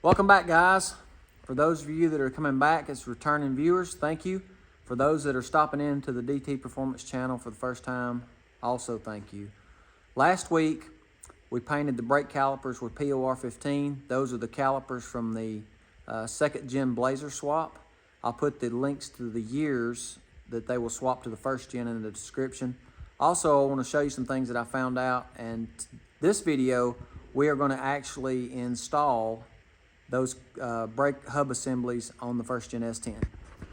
Welcome back, guys. For those of you that are coming back as returning viewers, thank you. For those that are stopping into the DT Performance channel for the first time, also thank you. Last week, we painted the brake calipers with POR 15. Those are the calipers from the second gen Blazer swap. I'll put the links to the years that they will swap to the first gen in the description. Also, I want to show you some things that I found out, and this video, we are going to actually install those brake hub assemblies on the first Gen S10.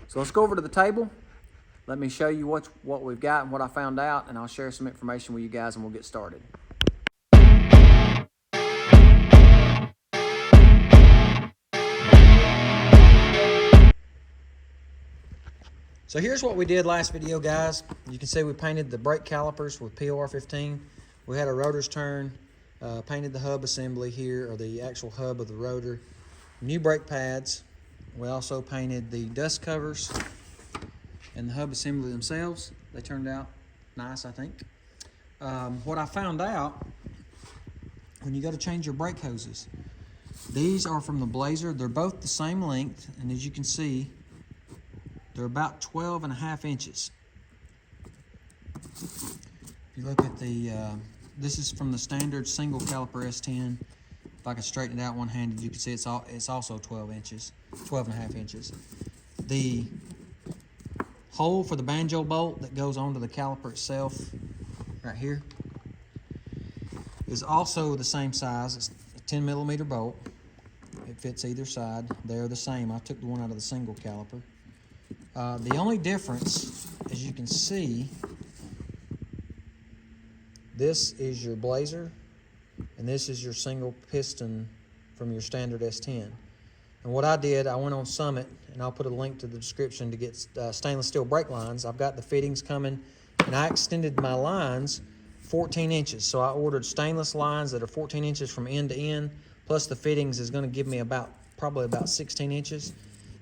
So let's go over to the table. Let me show you what we've got and what I found out, and I'll share some information with you guys and we'll get started. So here's what we did last video, guys. You can see we painted the brake calipers with POR 15. We had our rotors turn, painted the hub assembly here, or the actual hub of the rotor. New brake pads. We also painted the dust covers and the hub assembly themselves. They turned out nice, I think. What I found out, when you go to change your brake hoses, these are from the Blazer. They're both the same length, and as you can see, they're about 12.5 inches. If you look at the, this is from the standard single caliper S10. If I can straighten it out one-handed, you can see it's also 12.5 inches. The hole for the banjo bolt that goes onto the caliper itself, right here, is also the same size. It's a 10mm bolt. It fits either side. They're the same. I took the one out of the single caliper. The only difference, as you can see, this is your Blazer, and this is your single piston from your standard S10. And what I did, I went on Summit, and I'll put a link to the description to get stainless steel brake lines. I've got the fittings coming, and I extended my lines 14 inches. So I ordered stainless lines that are 14 inches from end to end, plus the fittings is going to give me probably about 16 inches.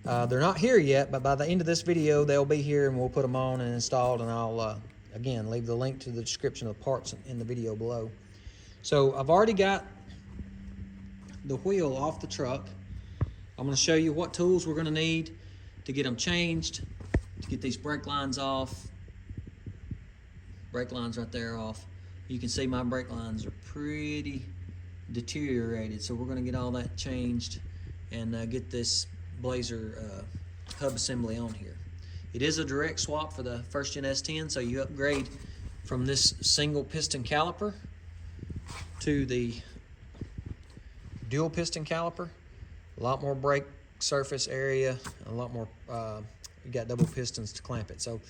They're not here yet, but by the end of this video, they'll be here, and we'll put them on and installed, and I'll, again, leave the link to the description of the parts in the video below. So I've already got the wheel off the truck. I'm going to show you what tools we're going to need to get them changed, to get these brake lines off. Brake lines right there off. You can see my brake lines are pretty deteriorated, so we're going to get all that changed and get this Blazer hub assembly on here. It is a direct swap for the first Gen S10, so you upgrade from this single piston caliper to the dual piston caliper. A lot more brake surface area, a lot more, you got double pistons to clamp it. So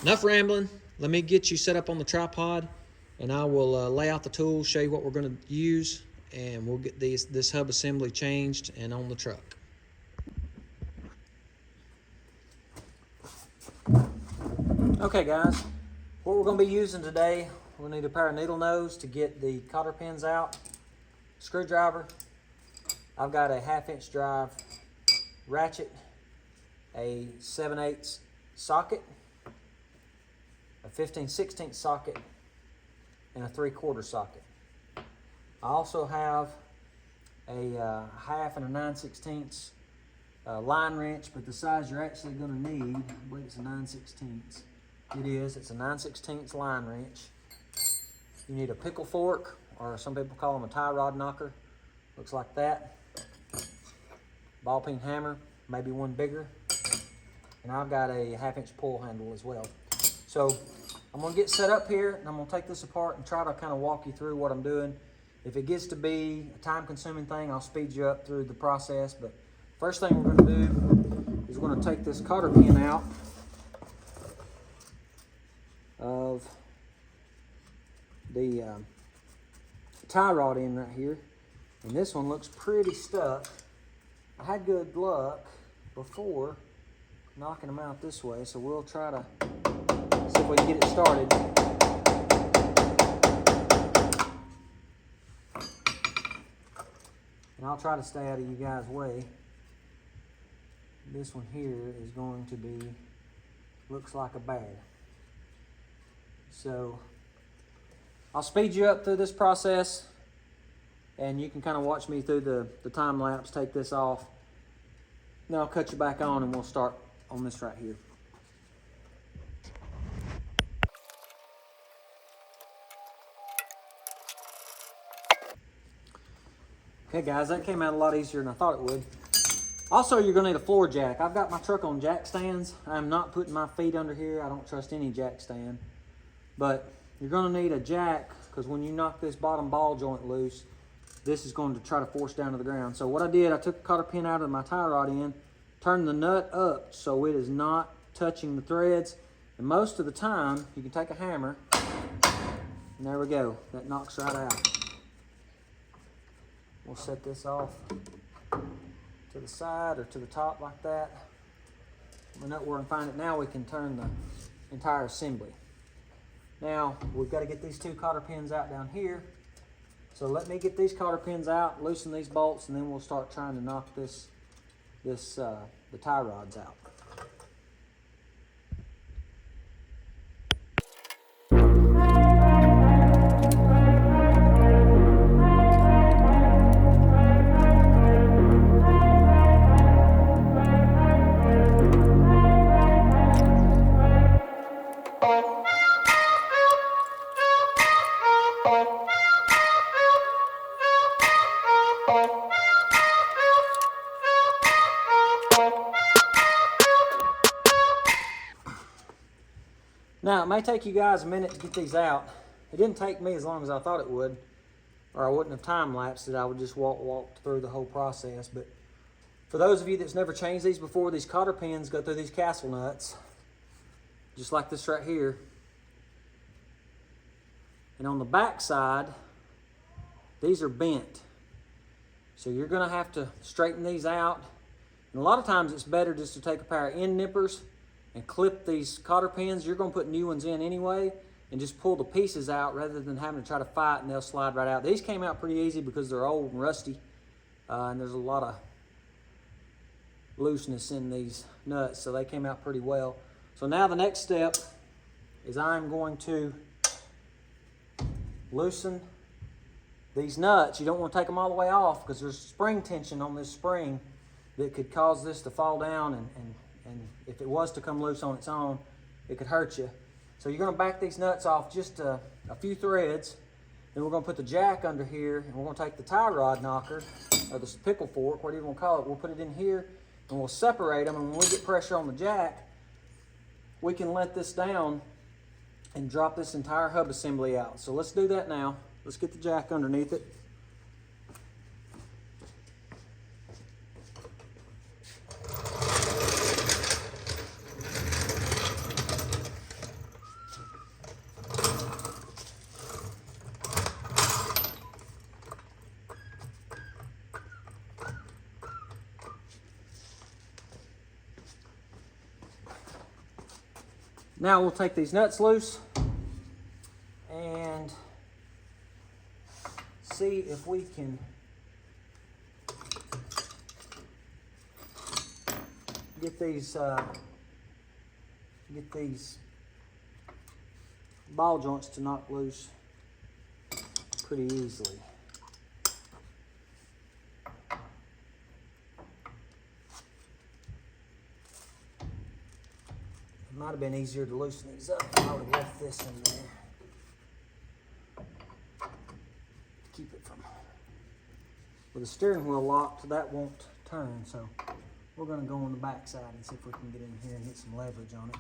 enough rambling. Let me get you set up on the tripod, and I will lay out the tools, show you what we're going to use, and we'll get this hub assembly changed and on the truck. Okay, guys, what we're going to be using today, we'll need a pair of needle nose to get the cotter pins out, screwdriver. I've got a 1/2 inch drive ratchet, a 7/8 socket, a 15/16 socket, and a 3/4 socket. I also have a 1/2 and a 9/16 line wrench, but the size you're actually going to need, I believe it's a 9/16. It's a 9/16 line wrench. You need a pickle fork, or some people call them a tie rod knocker. Looks like that. Ball peen hammer, maybe one bigger. And I've got a 1/2 inch pull handle as well. So I'm going to get set up here, and I'm going to take this apart and try to kind of walk you through what I'm doing. If it gets to be a time-consuming thing, I'll speed you up through the process. But first thing we're going to do is we're going to take this cotter pin out of the tie rod end right here, and this one looks pretty stuck. I had good luck before knocking them out this way, so we'll try to see if we can get it started. And I'll try to stay out of you guys' way. This one here is going to be, looks like a bag. So I'll speed you up through this process, and you can kind of watch me through the time lapse, take this off. Then I'll cut you back on and we'll start on this right here. Okay guys, that came out a lot easier than I thought it would. Also, you're gonna need a floor jack. I've got my truck on jack stands. I'm not putting my feet under here. I don't trust any jack stand. But you're gonna need a jack, because when you knock this bottom ball joint loose, this is going to try to force down to the ground. So what I did, I took a cotter pin out of my tie rod end, turned the nut up so it is not touching the threads. And most of the time, you can take a hammer, and there we go. That knocks right out. We'll set this off to the side or to the top like that. We know where we can find it. Now we can turn the entire assembly. Now we've got to get these two cotter pins out down here. So let me get these cotter pins out, loosen these bolts, and then we'll start trying to knock the tie rods out. Now, it may take you guys a minute to get these out. It didn't take me as long as I thought it would, or I wouldn't have time-lapsed it. I would just walk through the whole process. But for those of you that's never changed these before, these cotter pins go through these castle nuts, just like this right here. And on the back side, these are bent. So you're gonna have to straighten these out. And a lot of times it's better just to take a pair of end nippers and clip these cotter pins. You're going to put new ones in anyway, and just pull the pieces out rather than having to try to fight, and they'll slide right out. These came out pretty easy because they're old and rusty, and there's a lot of looseness in these nuts, so they came out pretty well. So now the next step is I'm going to loosen these nuts. You don't want to take them all the way off because there's spring tension on this spring that could cause this to fall down, and if it was to come loose on its own, it could hurt you. So you're going to back these nuts off just a few threads. Then we're going to put the jack under here, and we're going to take the tie rod knocker, or the pickle fork, whatever you want to call it. We'll put it in here, and we'll separate them. And when we get pressure on the jack, we can let this down and drop this entire hub assembly out. So let's do that now. Let's get the jack underneath it. Now we'll take these nuts loose and see if we can get these ball joints to knock loose pretty easily. Might have been easier to loosen these up if I would have left this in there to keep it from. With the steering wheel locked, that won't turn, so we're going to go on the back side and see if we can get in here and get some leverage on it.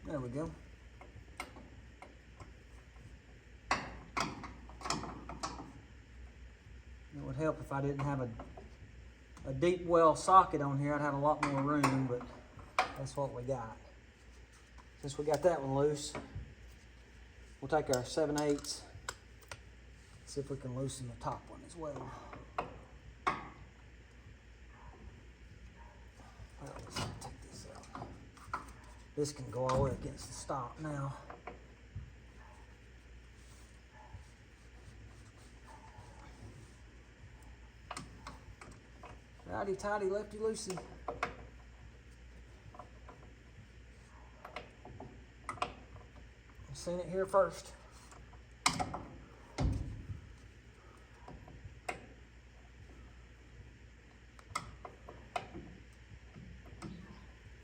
There we go. It would help if I didn't have a deep well socket on here. I'd have a lot more room, but that's what we got. Since we got that one loose, we'll take our 7/8, see if we can loosen the top one as well. Let's take this out. This can go all the way against the stop now. Righty tighty, lefty loosey. Seen it here first. There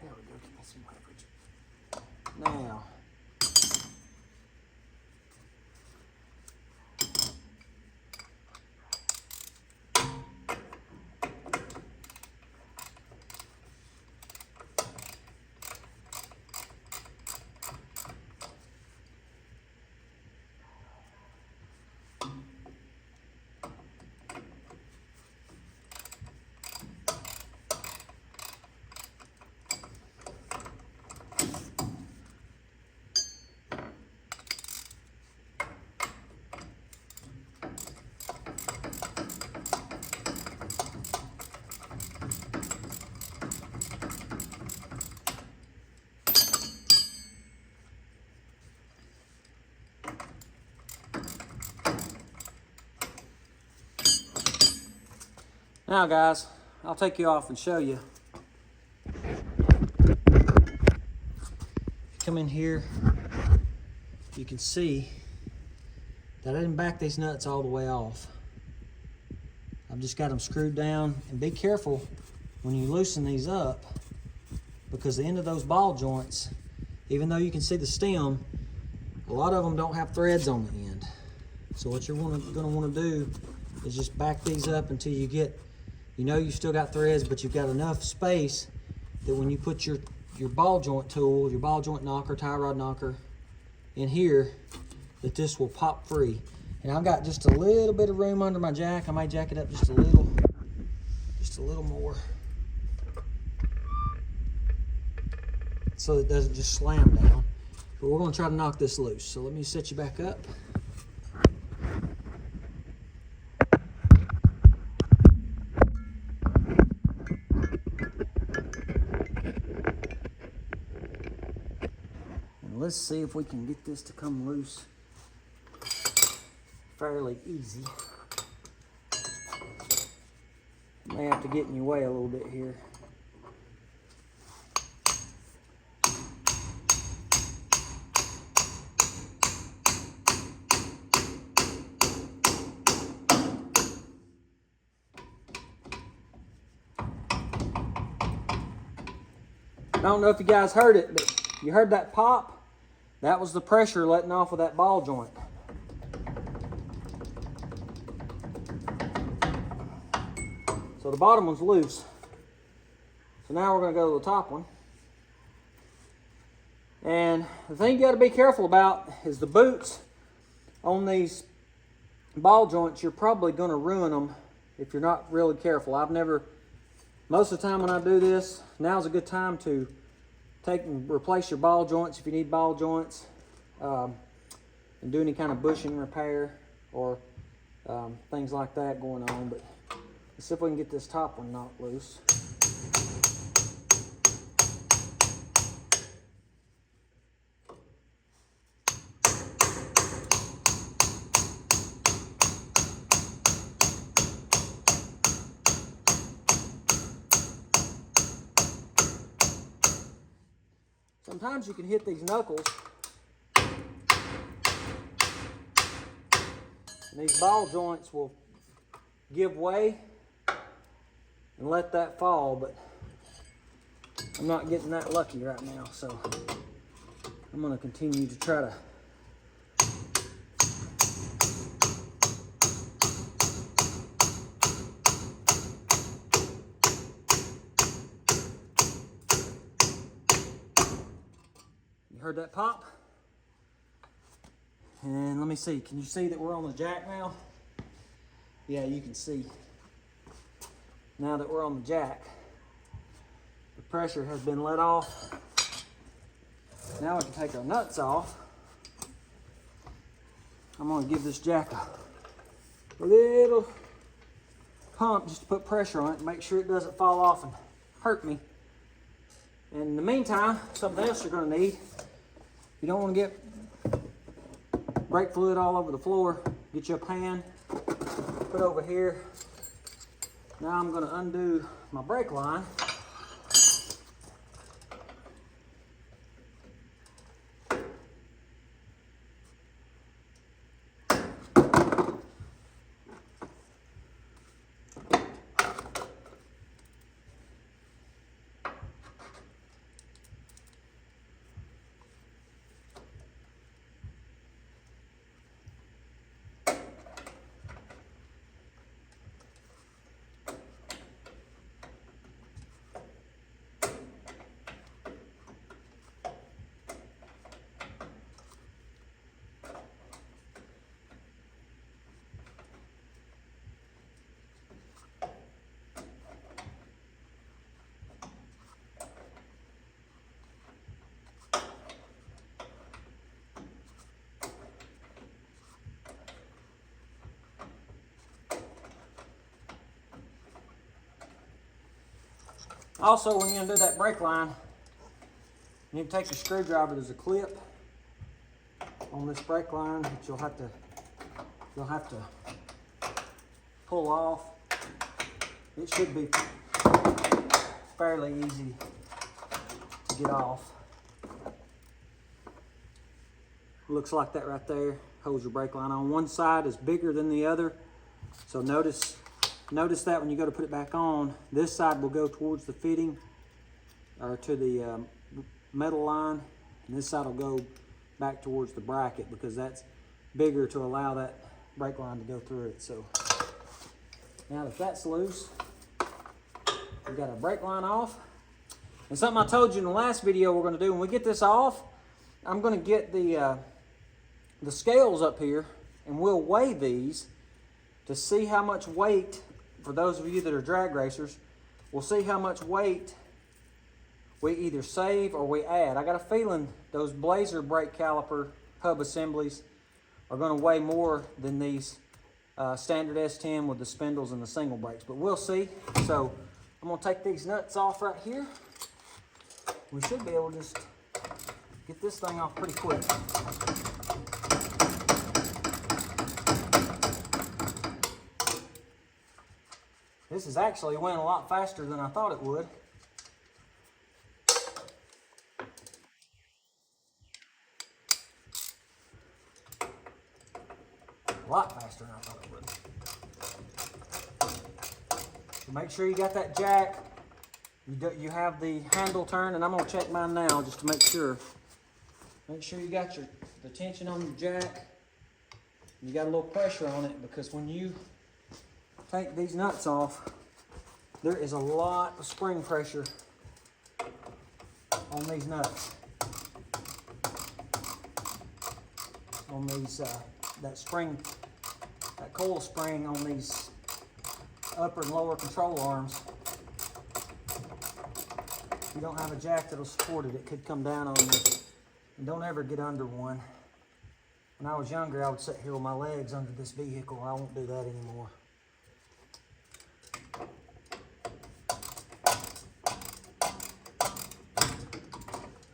we go. Give me some leverage. Now, Now guys, I'll take you off and show you. Come in here, you can see that I didn't back these nuts all the way off. I've just got them screwed down, and be careful when you loosen these up, because the end of those ball joints, even though you can see the stem, a lot of them don't have threads on the end. So what you're going to want to do is just back these up until you get, you know, you still got threads, but you've got enough space that when you put your ball joint tool, your ball joint knocker, tie rod knocker in here, that this will pop free. And I've got just a little bit of room under my jack. I might jack it up just a little more, so it doesn't just slam down. But we're going to try to knock this loose. So let me set you back up. Let's see if we can get this to come loose fairly easy. May have to get in your way a little bit here. I don't know if you guys heard it, but you heard that pop? That was the pressure letting off of that ball joint. So the bottom one's loose. So now we're going to go to the top one. And the thing you got to be careful about is the boots on these ball joints. You're probably going to ruin them if you're not really careful. Most of the time when I do this, now's a good time to take and replace your ball joints if you need ball joints, and do any kind of bushing repair or things like that going on. But let's see if we can get this top one knocked loose. Sometimes you can hit these knuckles, and these ball joints will give way and let that fall, but I'm not getting that lucky right now, so I'm going to continue to try to heard that pop? And let me see, can you see that we're on the jack now? Yeah, you can see. Now that we're on the jack, the pressure has been let off. Now we can take our nuts off. I'm going to give this jack a little pump just to put pressure on it and make sure it doesn't fall off and hurt me. And in the meantime, something else you're going to need. You don't want to get brake fluid all over the floor. Get you a pan, put over here. Now I'm going to undo my brake line. Also, when you undo that brake line, you need to take your screwdriver. There's a clip on this brake line that you'll have to pull off. It should be fairly easy to get off. Looks like that right there. Holds your brake line on. One side is bigger than the other, so notice that when you go to put it back on, this side will go towards the fitting or to the metal line, and this side will go back towards the bracket because that's bigger to allow that brake line to go through it. So now that that's loose, we got our brake line off. And something I told you in the last video we're going to do, when we get this off, I'm going to get the scales up here, and we'll weigh these to see how much weight, for those of you that are drag racers, we'll see how much weight we either save or we add. I got a feeling those Blazer brake caliper hub assemblies are going to weigh more than these standard S10 with the spindles and the single brakes, but we'll see. So I'm going to take these nuts off right here. We should be able to just get this thing off pretty quick. This is actually went a lot faster than I thought it would. A lot faster than I thought it would. So make sure you got that jack. You have the handle turned, and I'm going to check mine now just to make sure. Make sure you got the tension on your jack. You got a little pressure on it, because when you take these nuts off, there is a lot of spring pressure on these nuts. On these, that coil spring on these upper and lower control arms. If you don't have a jack that'll support it, it could come down on you. And don't ever get under one. When I was younger, I would sit here with my legs under this vehicle. I won't do that anymore.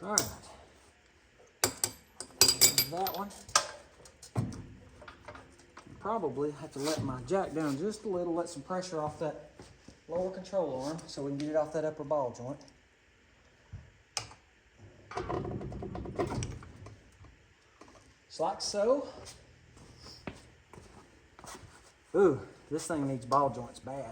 All right. There's that one. Probably have to let my jack down just a little, let some pressure off that lower control arm so we can get it off that upper ball joint. Just like so. Ooh, this thing needs ball joints bad.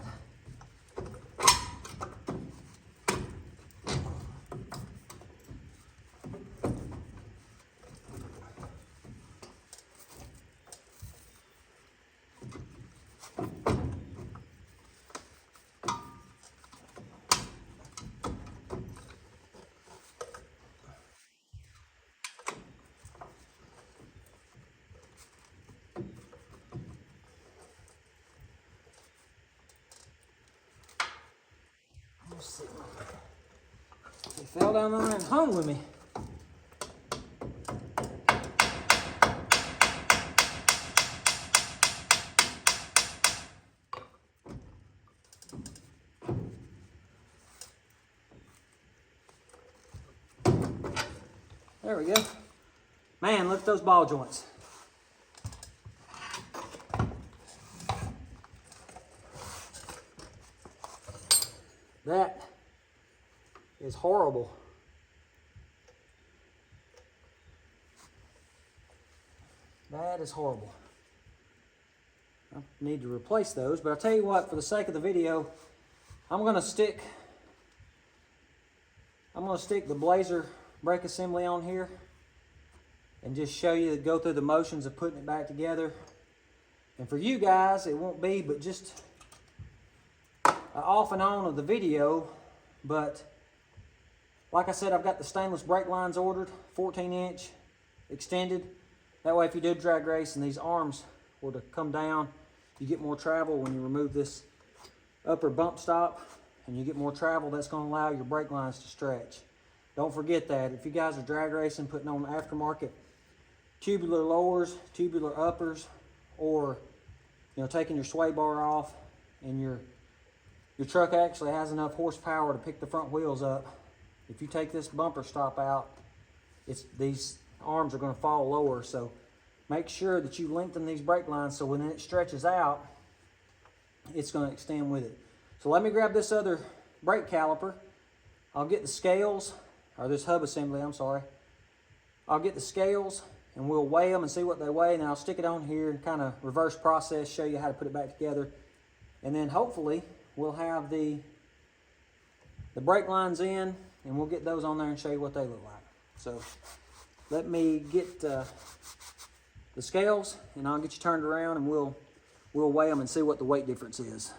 Let's see. He fell down there and hung with me. There we go. Man, look at those ball joints. That is horrible. That is horrible. I need to replace those, but I'll tell you what, for the sake of the video, I'm going to stick the Blazer brake assembly on here and just show you, go through the motions of putting it back together. And for you guys, it won't be but just off and on of the video, but like I said, I've got the stainless brake lines ordered, 14-inch extended. That way if you do drag race and these arms were to come down, you get more travel when you remove this upper bump stop, and you get more travel. That's going to allow your brake lines to stretch. Don't forget that. If you guys are drag racing, putting on aftermarket tubular lowers, tubular uppers, or taking your sway bar off and your your truck actually has enough horsepower to pick the front wheels up. If you take this bumper stop out, these arms are going to fall lower, so make sure that you lengthen these brake lines so when it stretches out, it's going to extend with it. So let me grab this other brake caliper. I'll get the scales, or this hub assembly, I'm sorry. I'll get the scales and we'll weigh them and see what they weigh, and I'll stick it on here and kind of reverse process, show you how to put it back together. And then hopefully we'll have the brake lines in, and we'll get those on there and show you what they look like. So let me get the scales, and I'll get you turned around, and we'll weigh them and see what the weight difference is.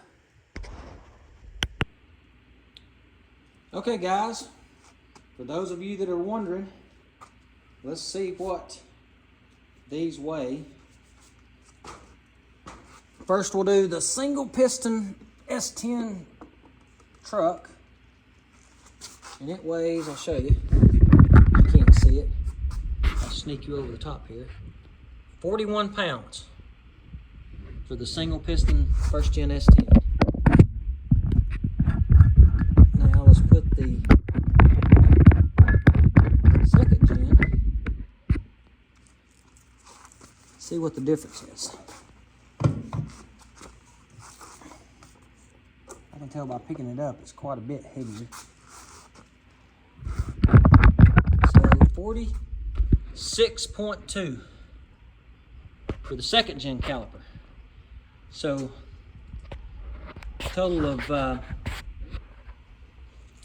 Okay guys, for those of you that are wondering, let's see what these weigh. First we'll do the single piston S10 truck, and it weighs, I'll show you, you can't see it, I'll sneak you over the top here, 41 pounds for the single piston first gen S10. Now let's put the second gen, see what the difference is. I can tell by picking it up, it's quite a bit heavier. So 46.2 for the second gen caliper. So total of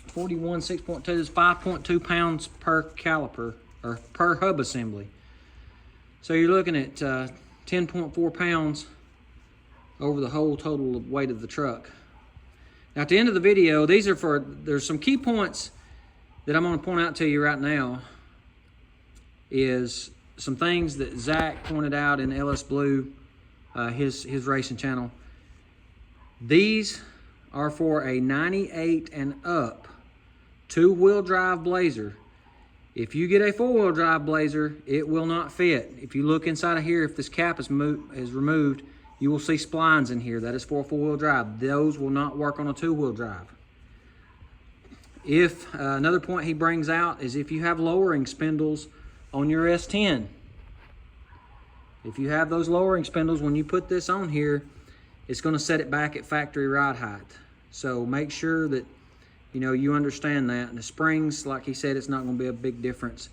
41, 6.2 is 5.2 pounds per caliper, or per hub assembly. So you're looking at 10.4 pounds over the whole total weight of the truck. Now at the end of the video, there's some key points that I'm going to point out to you right now, is some things that Zach pointed out in LS Blue, his racing channel. These are for a 98 and up two-wheel drive Blazer. If you get a four-wheel drive Blazer, it will not fit. If you look inside of here, if this cap is removed, you will see splines in here. That is for a four-wheel drive. Those will not work on a two-wheel drive. If another point he brings out is if you have lowering spindles on your S10. If you have those lowering spindles, when you put this on here, it's going to set it back at factory ride height. So make sure that you understand that. And the springs, like he said, it's not going to be a big difference.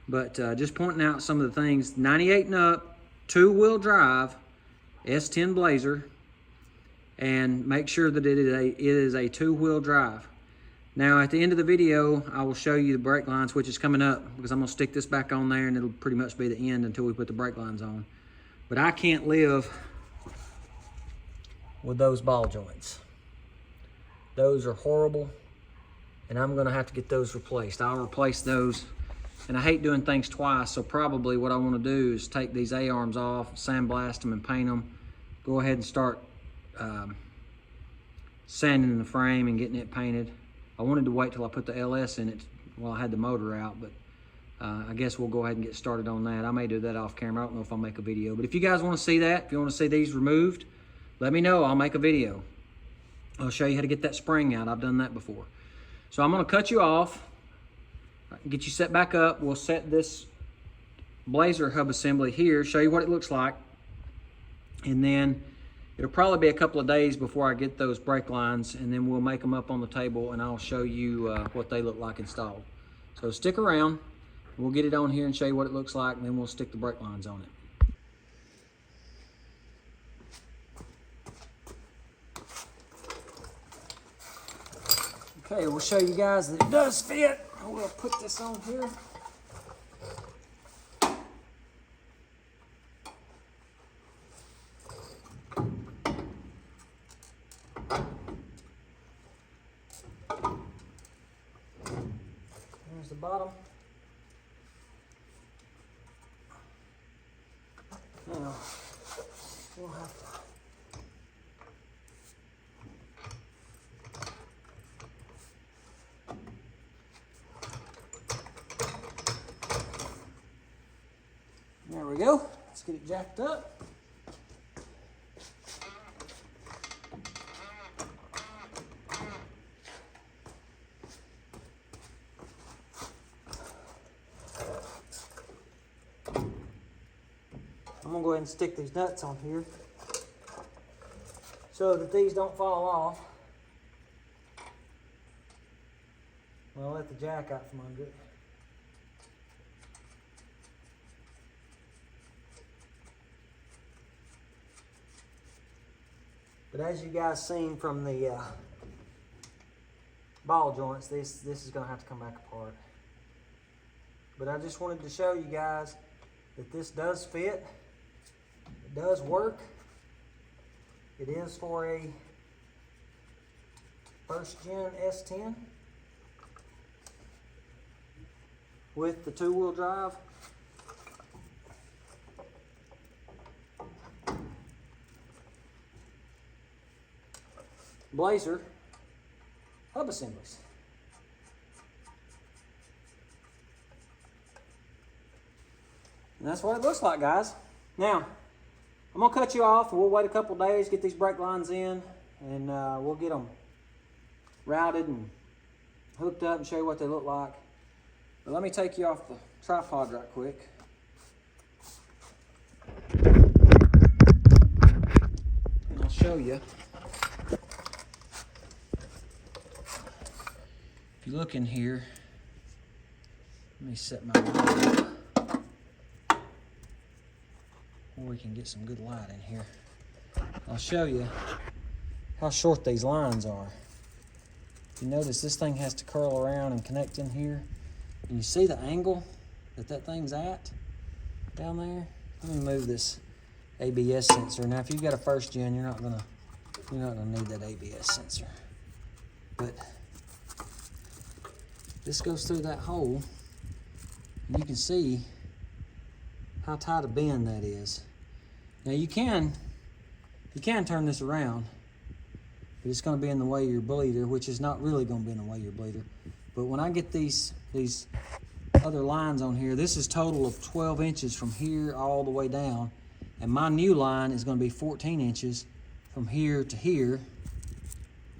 But just pointing out some of the things. 98 and up, two-wheel drive, S10 Blazer, and make sure that it is a two-wheel drive. Now at the end of the video, I will show you the brake lines, which is coming up, because I'm going to stick this back on there and it'll pretty much be the end until we put the brake lines on. But I can't live with those ball joints. Those are horrible, and I'm going to have to get those replaced. I'll replace those, and I hate doing things twice, so probably what I want to do is take these A-arms off, sandblast them and paint them, go ahead and start sanding the frame and getting it painted. I wanted to wait till I put the LS in it while I had the motor out, but I guess we'll go ahead and get started on that. I may do that off camera. I don't know if I'll make a video, but if you guys want to see that, if you want to see these removed, let me know. I'll make a video. I'll show you how to get that spring out. I've done that before. So I'm going to cut you off, get you set back up. We'll set this Blazer hub assembly here, show you what it looks like, and then it'll probably be a couple of days before I get those brake lines, and then we'll make them up on the table and I'll show you what they look like installed. So stick around, we'll get it on here and show you what it looks like, and then we'll stick the brake lines on it. Okay, we'll show you guys that it does fit. We'll put this on here. There's the bottom. Now, we'll have to there we go. Let's get it jacked up. I'm gonna go ahead and stick these nuts on here so that these don't fall off. I'll let the jack out from under it. But as you guys seen from the ball joints, this is going to have to come back apart. But I just wanted to show you guys that this does fit. It does work. It is for a first Gen S10 with the 2-wheel drive. Blazer hub assemblies. And that's what it looks like, guys. Now, I'm gonna cut you off. We'll wait a couple days, get these brake lines in, and we'll get them routed and hooked up and show you what they look like. But let me take you off the tripod right quick. And I'll show you. If you look in here, let me set my light up where we can get some good light in here. I'll show you how short these lines are. You notice this thing has to curl around and connect in here. And you see the angle that thing's at down there? Let me move this ABS sensor. Now, if you've got a first gen, you're not gonna need that ABS sensor. But this goes through that hole, and you can see how tight a bend that is. Now you can turn this around, but it's going to be in the way of your bleeder, which is not really going to be in the way of your bleeder. But when I get these other lines on here, this is total of 12 inches from here all the way down, and my new line is going to be 14 inches from here to here,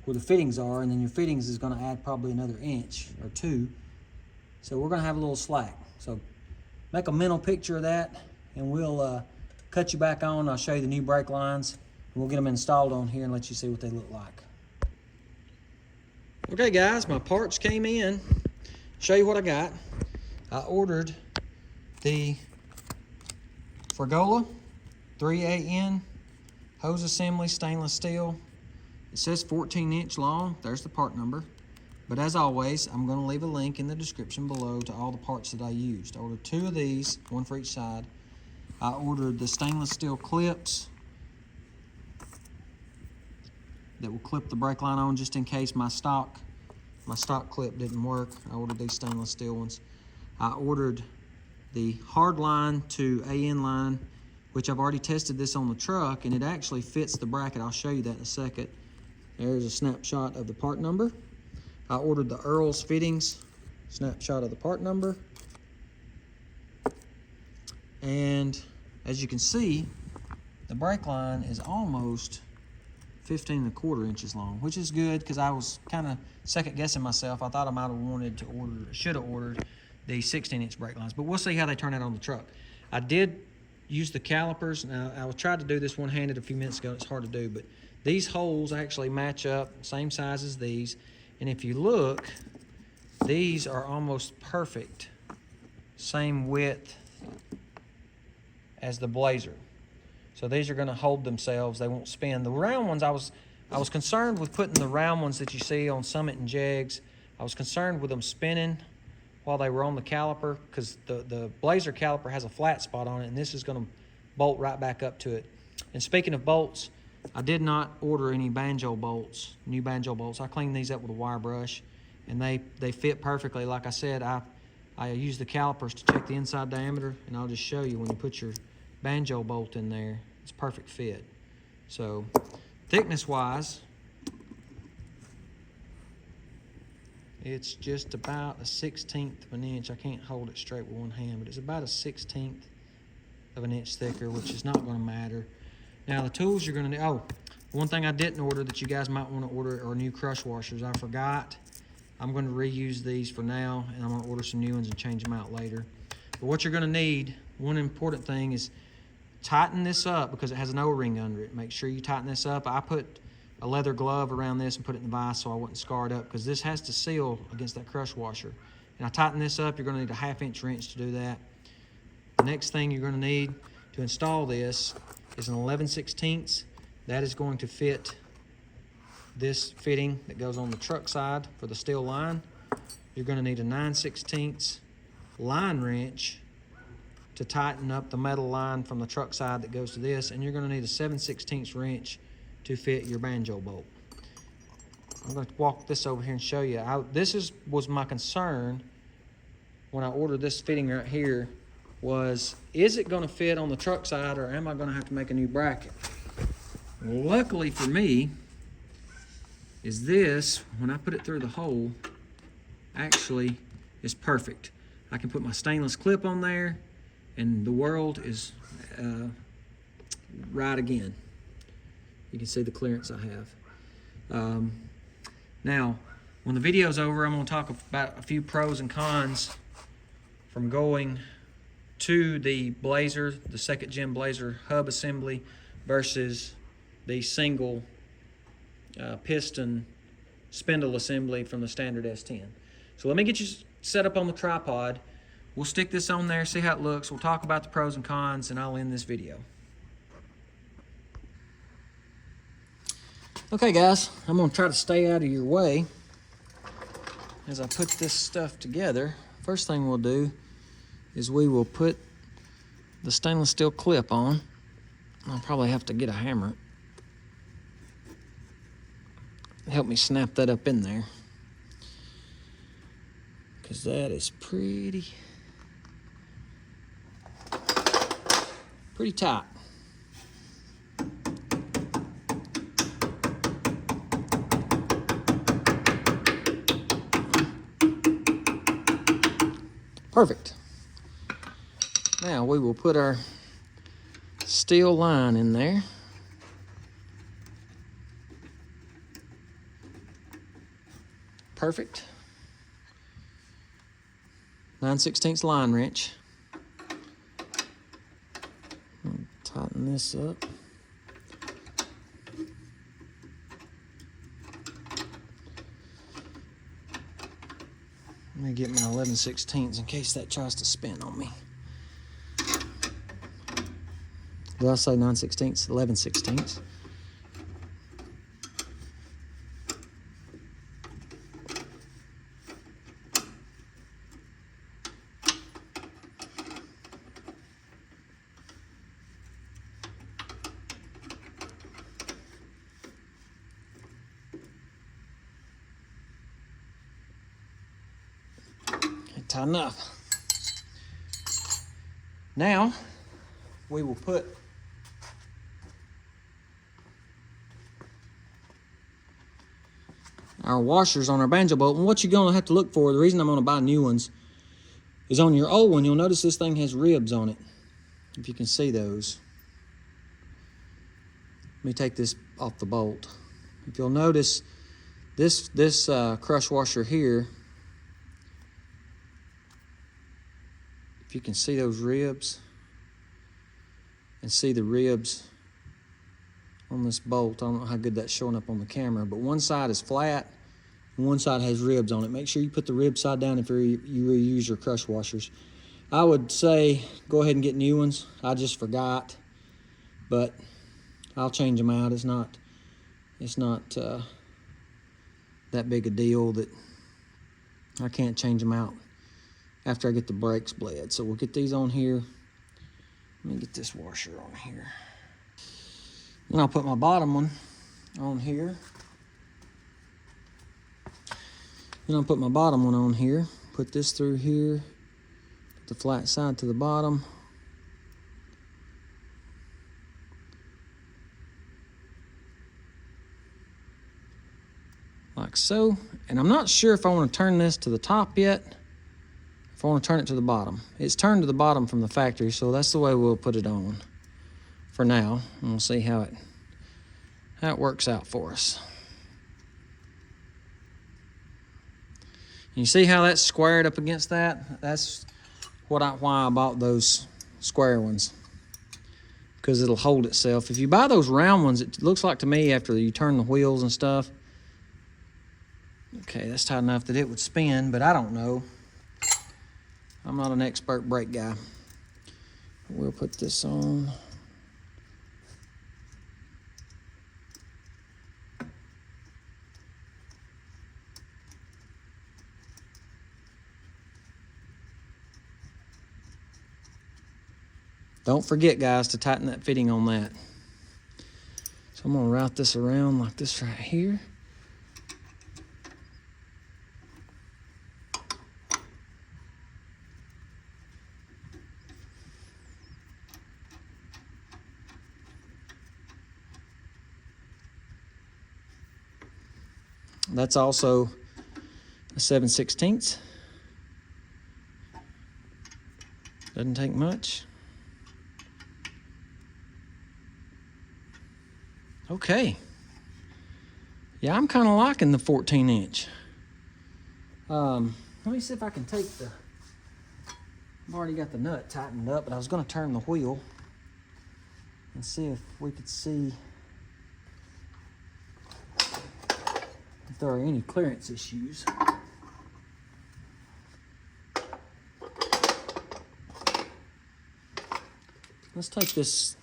where the fittings are, and then your fittings is going to add probably another inch or two. So we're going to have a little slack. So make a mental picture of that, and we'll cut you back on. I'll show you the new brake lines, and we'll get them installed on here and let you see what they look like. Okay guys, my parts came in. Show you what I got. I ordered the Fragola 3AN hose assembly, stainless steel. It says 14-inch long. There's the part number. But as always, I'm going to leave a link in the description below to all the parts that I used. I ordered 2 of these, 1 for each side. I ordered the stainless steel clips that will clip the brake line on just in case my stock clip didn't work. I ordered these stainless steel ones. I ordered the hard line to AN line, which I've already tested this on the truck, and it actually fits the bracket. I'll show you that in a second. There's a snapshot of the part number. I ordered the Earle's fittings, snapshot of the part number. And as you can see, the brake line is almost 15¼ inches long, which is good because I was kind of second guessing myself. I thought I might have should have ordered the 16-inch brake lines, but we'll see how they turn out on the truck. I did use the calipers. Now, I tried to do this one-handed a few minutes ago. It's hard to do, but these holes actually match up, same size as these. And if you look, these are almost perfect, same width as the Blazer. So these are going to hold themselves. They won't spin. The round ones, I was concerned with putting the round ones that you see on Summit and Jegs. I was concerned with them spinning while they were on the caliper, because the Blazer caliper has a flat spot on it, and this is going to bolt right back up to it. And speaking of bolts, I did not order any banjo bolts, new banjo bolts. I cleaned these up with a wire brush, and they fit perfectly. Like I said, I used the calipers to check the inside diameter, and I'll just show you when you put your banjo bolt in there, it's perfect fit. So thickness wise, it's just about a 1/16 of an inch. I can't hold it straight with one hand, but it's about a 1/16 of an inch thicker, which is not going to matter. Now the tools you're going to need, one thing I didn't order that you guys might want to order are new crush washers. I forgot. I'm going to reuse these for now, and I'm going to order some new ones and change them out later. But what you're going to need, one important thing is tighten this up because it has an O-ring under it. Make sure you tighten this up. I put a leather glove around this and put it in the vise so I wasn't scarred up, because this has to seal against that crush washer. And I tighten this up. You're going to need a 1/2-inch wrench to do that. The next thing you're going to need to install this is an 11/16. That is going to fit this fitting that goes on the truck side for the steel line. You're going to need a 9/16 line wrench to tighten up the metal line from the truck side that goes to this, and you're going to need a 7/16 wrench to fit your banjo bolt. I'm going to walk this over here and show you. Was my concern when I ordered this fitting right here, was, is it going to fit on the truck side, or am I going to have to make a new bracket? Luckily for me, is this, when I put it through the hole, actually is perfect. I can put my stainless clip on there, and the world is right again. You can see the clearance I have. Now, when the video's over, I'm going to talk about a few pros and cons from going to the Blazer, the 2nd Gen Blazer hub assembly versus the single piston spindle assembly from the standard S10. So let me get you set up on the tripod. We'll stick this on there, see how it looks. We'll talk about the pros and cons, and I'll end this video. Okay guys, I'm going to try to stay out of your way as I put this stuff together. First thing we'll do is we will put the stainless steel clip on. I'll probably have to get a hammer. Help me snap that up in there, because that is pretty tight. Perfect. Now we will put our steel line in there. Perfect. 9/16 line wrench. Tighten this up. Let me get my 11/16 in case that tries to spin on me. Did I say 9/16? 11/16. Tight enough. Now we will put our washers on our banjo bolt. And what you're going to have to look for, the reason I'm going to buy new ones, is on your old one, you'll notice this thing has ribs on it. If you can see those. Let me take this off the bolt. If you'll notice, this crush washer here, if you can see those ribs and see the ribs on this bolt, I don't know how good that's showing up on the camera, but one side is flat and one side has ribs on it. Make sure you put the rib side down if you reuse your crush washers. I would say go ahead and get new ones. I just forgot, but I'll change them out. It's not that big a deal that I can't change them out after I get the brakes bled. So we'll get these on here. Let me get this washer on here. Then I'll put my bottom one on here. Then I'll put my bottom one on here. Put this through here. Put the flat side to the bottom. Like so. And I'm not sure if I want to turn this to the top yet. If I want to turn it to the bottom. It's turned to the bottom from the factory, so that's the way we'll put it on for now. And we'll see how it works out for us. You see how that's squared up against that? That's why I bought those square ones. because it'll hold itself. If you buy those round ones, it looks like to me after you turn the wheels and stuff. Okay, that's tight enough that it would spin, but I don't know. I'm not an expert brake guy. We'll put this on. Don't forget, guys, to tighten that fitting on that. So I'm gonna route this around like this right here. That's also a 7/16. Doesn't take much. Okay. Yeah, I'm kind of liking the 14-inch. Let me see if I can take the... I've already got the nut tightened up, but I was going to turn the wheel and see if we could see if there are any clearance issues. Let's take this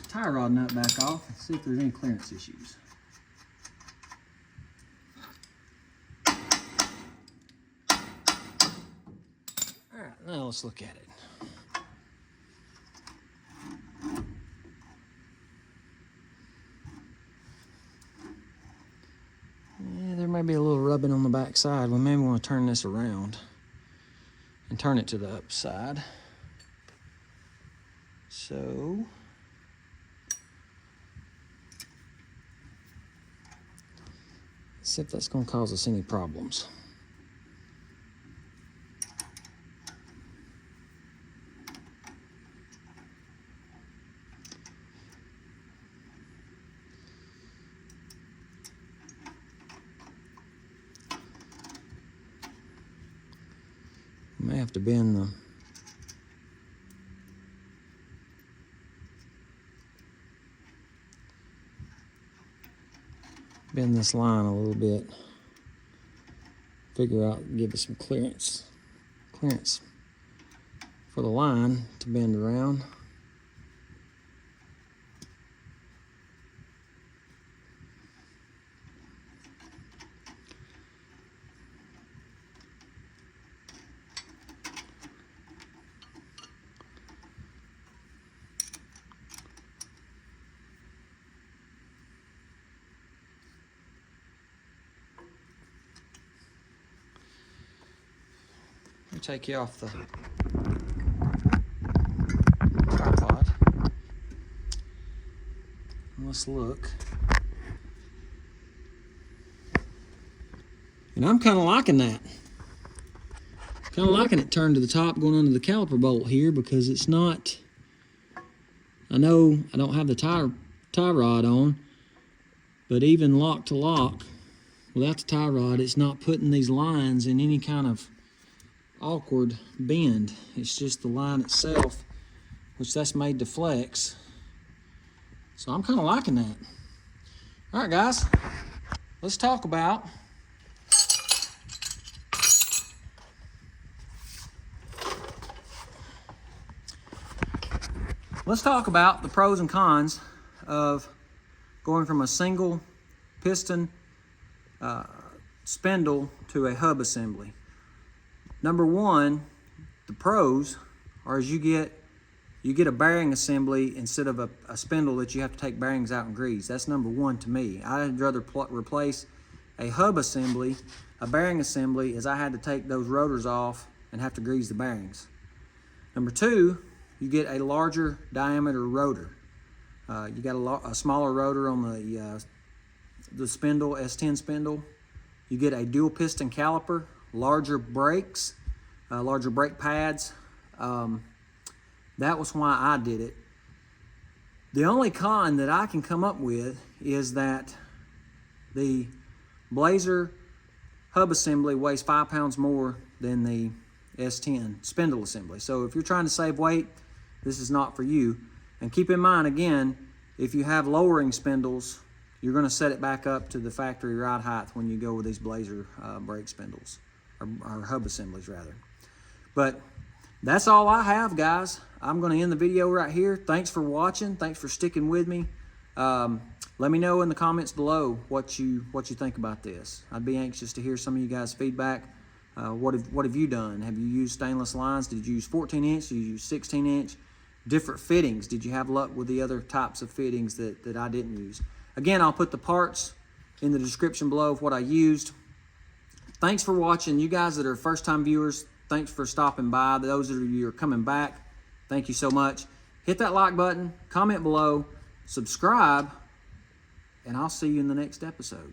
tire rod nut back off and see if there's any clearance issues. All right, now let's look at it. Yeah, there may be a little rubbing on the back side. We may want to turn this around and turn it to the upside. So let's see if that's going to cause us any problems. May have to bend this line a little bit. Figure out, give us some clearance for the line to bend around. Take you off the tripod. Let's look. And I'm kind of liking that. Kind of liking it turned to the top going under the caliper bolt here because it's not, I know I don't have the tie rod on, but even lock to lock without the tie rod, it's not putting these lines in any kind of awkward bend. It's just the line itself, which that's made to flex. So I'm kind of liking that. All right, guys, let's talk about the pros and cons of going from a single piston spindle to a hub assembly. Number one, the pros are as you get a bearing assembly instead of a spindle that you have to take bearings out and grease. That's number one to me. I'd rather replace a hub assembly, a bearing assembly, as I had to take those rotors off and have to grease the bearings. Number two, you get a larger diameter rotor. You got a smaller rotor on the spindle, S10 spindle. You get a dual piston caliper, larger brakes, larger brake pads. That was why I did it. The only con that I can come up with is that the Blazer hub assembly weighs 5 pounds more than the S10 spindle assembly. So if you're trying to save weight, this is not for you. And keep in mind, again, if you have lowering spindles, you're going to set it back up to the factory ride height when you go with these Blazer brake spindles, or hub assemblies rather. But that's all I have, guys. I'm going to end the video right here. Thanks for watching. Thanks for sticking with me. Let me know in the comments below what you think about this. I'd be anxious to hear some of you guys' feedback. What have you done? Have you used stainless lines? Did you use 14-inch? Did you use 16-inch? Different fittings. Did you have luck with the other types of fittings that I didn't use? Again, I'll put the parts in the description below of what I used. Thanks for watching. You guys that are first-time viewers, thanks for stopping by. Those of you who are coming back, thank you so much. Hit that like button, comment below, subscribe, and I'll see you in the next episode.